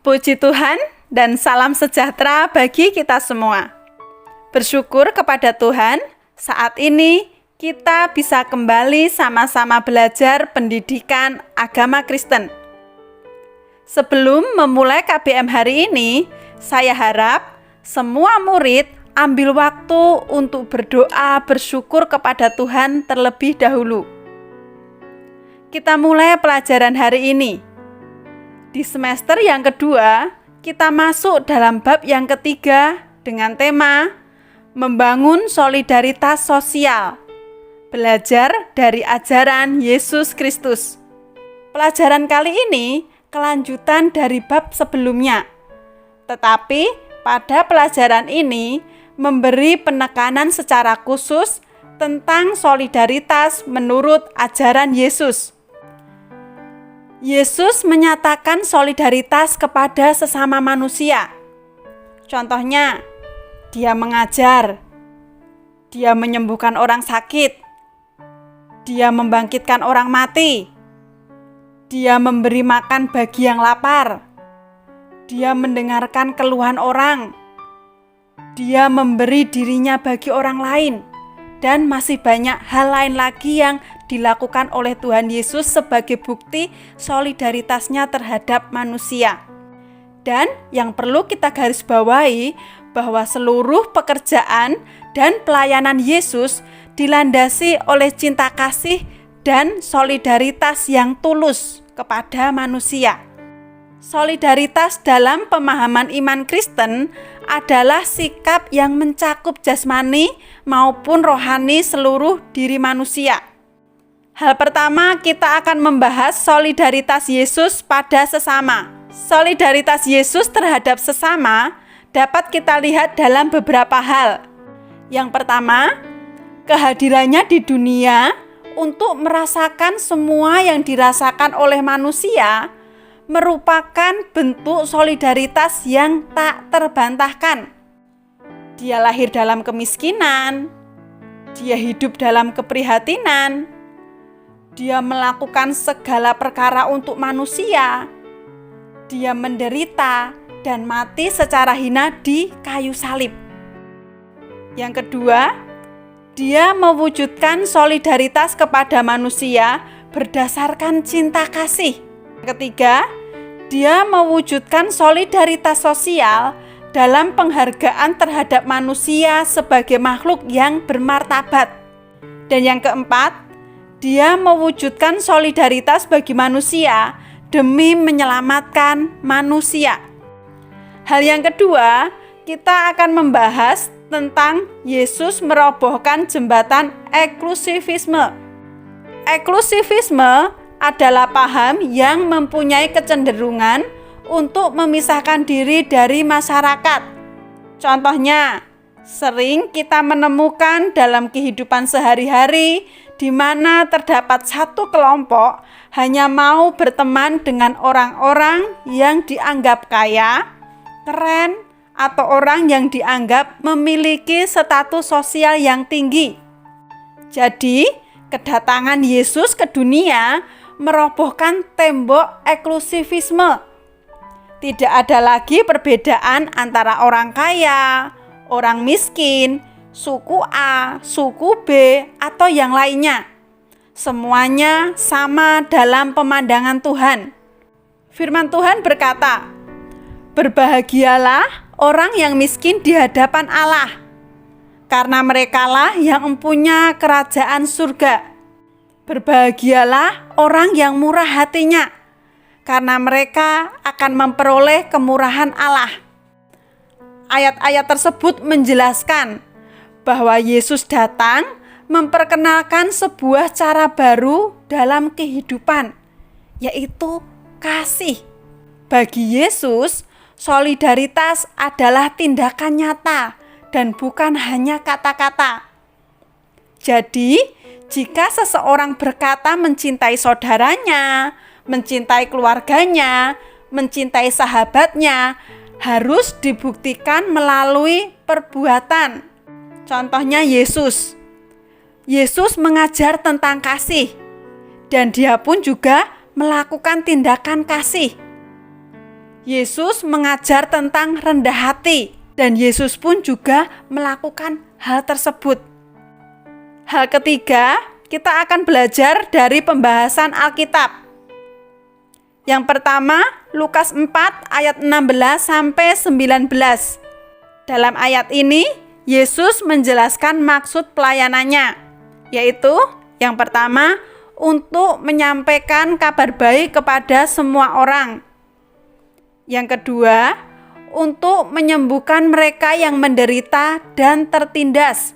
Puji Tuhan dan salam sejahtera bagi kita semua. Bersyukur kepada Tuhan, saat ini kita bisa kembali sama-sama belajar pendidikan agama Kristen. Sebelum memulai KBM hari ini, saya harap semua murid ambil waktu untuk berdoa bersyukur kepada Tuhan terlebih dahulu. Kita mulai pelajaran hari ini. Di semester yang kedua, kita masuk dalam bab yang ketiga dengan tema Membangun Solidaritas Sosial. Belajar dari ajaran Yesus Kristus. Pelajaran kali ini kelanjutan dari bab sebelumnya. Tetapi pada pelajaran ini memberi penekanan secara khusus tentang solidaritas menurut ajaran Yesus. Yesus menyatakan solidaritas kepada sesama manusia. Contohnya, Dia mengajar, Dia menyembuhkan orang sakit, Dia membangkitkan orang mati, Dia memberi makan bagi yang lapar, Dia mendengarkan keluhan orang, Dia memberi dirinya bagi orang lain, dan masih banyak hal lain lagi yang dilakukan oleh Tuhan Yesus sebagai bukti solidaritasnya terhadap manusia. Dan yang perlu kita garis bawahi bahwa seluruh pekerjaan dan pelayanan Yesus dilandasi oleh cinta kasih dan solidaritas yang tulus kepada manusia. Solidaritas dalam pemahaman iman Kristen adalah sikap yang mencakup jasmani maupun rohani seluruh diri manusia. Hal pertama, kita akan membahas solidaritas Yesus pada sesama. Solidaritas Yesus terhadap sesama dapat kita lihat dalam beberapa hal. Yang pertama, kehadirannya di dunia untuk merasakan semua yang dirasakan oleh manusia merupakan bentuk solidaritas yang tak terbantahkan. Dia lahir dalam kemiskinan, Dia hidup dalam keprihatinan, Dia melakukan segala perkara untuk manusia, Dia menderita dan mati secara hina di kayu salib. Yang kedua, Dia mewujudkan solidaritas kepada manusia berdasarkan cinta kasih. Yang ketiga, Dia mewujudkan solidaritas sosial dalam penghargaan terhadap manusia sebagai makhluk yang bermartabat. Dan yang keempat, Dia mewujudkan solidaritas bagi manusia demi menyelamatkan manusia. Hal yang kedua, kita akan membahas tentang Yesus merobohkan jembatan eksklusivisme. Eksklusivisme adalah paham yang mempunyai kecenderungan untuk memisahkan diri dari masyarakat. Contohnya, sering kita menemukan dalam kehidupan sehari-hari di mana terdapat satu kelompok hanya mau berteman dengan orang-orang yang dianggap kaya, keren, atau orang yang dianggap memiliki status sosial yang tinggi. Jadi, kedatangan Yesus ke dunia merobohkan tembok eksklusivisme. Tidak ada lagi perbedaan antara orang kaya, orang miskin, suku A, suku B, atau yang lainnya. Semuanya sama dalam pemandangan Tuhan. Firman Tuhan berkata, "Berbahagialah orang yang miskin di hadapan Allah, karena merekalah yang mempunyai kerajaan surga. Berbahagialah orang yang murah hatinya, karena mereka akan memperoleh kemurahan Allah." Ayat-ayat tersebut menjelaskan bahwa Yesus datang memperkenalkan sebuah cara baru dalam kehidupan, yaitu kasih. Bagi Yesus, solidaritas adalah tindakan nyata dan bukan hanya kata-kata. Jadi, jika seseorang berkata mencintai saudaranya, mencintai keluarganya, mencintai sahabatnya, harus dibuktikan melalui perbuatan. Contohnya Yesus. Yesus mengajar tentang kasih, dan Dia pun juga melakukan tindakan kasih. Yesus mengajar tentang rendah hati, dan Yesus pun juga melakukan hal tersebut. Hal ketiga, kita akan belajar dari pembahasan Alkitab. Yang pertama, Lukas 4 ayat 16 sampai 19. Dalam ayat ini, Yesus menjelaskan maksud pelayanannya, yaitu yang pertama, untuk menyampaikan kabar baik kepada semua orang. Yang kedua, untuk menyembuhkan mereka yang menderita dan tertindas.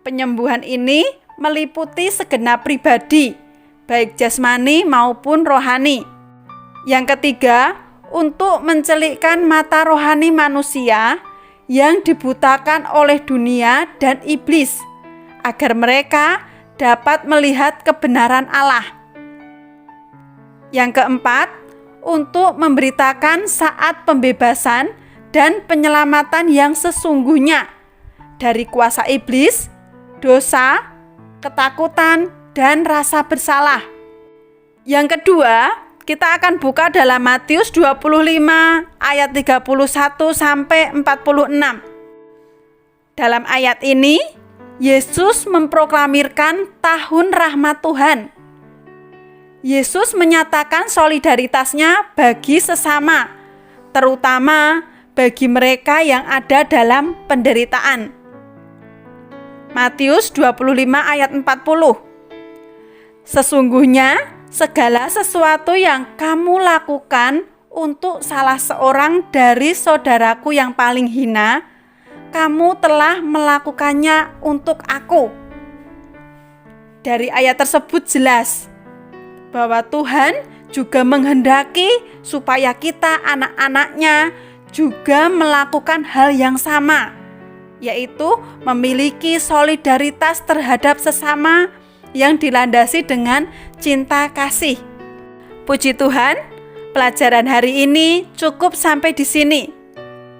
Penyembuhan ini meliputi segenap pribadi, baik jasmani maupun rohani. Yang ketiga, untuk mencelikkan mata rohani manusia yang dibutakan oleh dunia dan iblis, agar mereka dapat melihat kebenaran Allah. Yang keempat, untuk memberitakan saat pembebasan dan penyelamatan yang sesungguhnya dari kuasa iblis, dosa, ketakutan, dan rasa bersalah. Yang kedua, kita akan buka dalam Matius 25 ayat 31 sampai 46. Dalam ayat ini, Yesus memproklamirkan tahun rahmat Tuhan. Yesus menyatakan solidaritasnya bagi sesama, terutama bagi mereka yang ada dalam penderitaan. Matius 25 ayat 40. Sesungguhnya segala sesuatu yang kamu lakukan untuk salah seorang dari saudaraku yang paling hina, kamu telah melakukannya untuk aku. Dari ayat tersebut jelas bahwa Tuhan juga menghendaki supaya kita anak-anaknya juga melakukan hal yang sama, yaitu memiliki solidaritas terhadap sesama yang dilandasi dengan cinta kasih. Puji Tuhan, pelajaran hari ini cukup sampai di sini.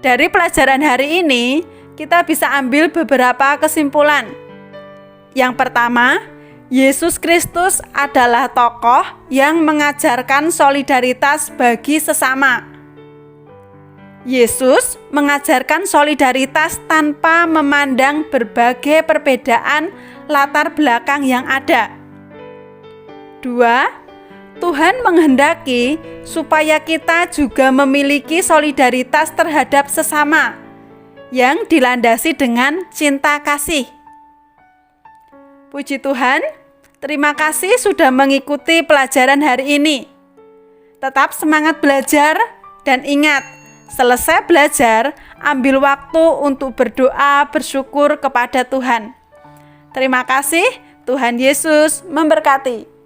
Dari pelajaran hari ini, kita bisa ambil beberapa kesimpulan. Yang pertama, Yesus Kristus adalah tokoh yang mengajarkan solidaritas bagi sesama. Yesus mengajarkan solidaritas tanpa memandang berbagai perbedaan latar belakang yang ada. 2. Tuhan menghendaki supaya kita juga memiliki solidaritas terhadap sesama yang dilandasi dengan cinta kasih. Puji Tuhan, terima kasih sudah mengikuti pelajaran hari ini. Tetap semangat belajar dan ingat, selesai belajar, ambil waktu untuk berdoa bersyukur kepada Tuhan. Terima kasih, Tuhan Yesus memberkati.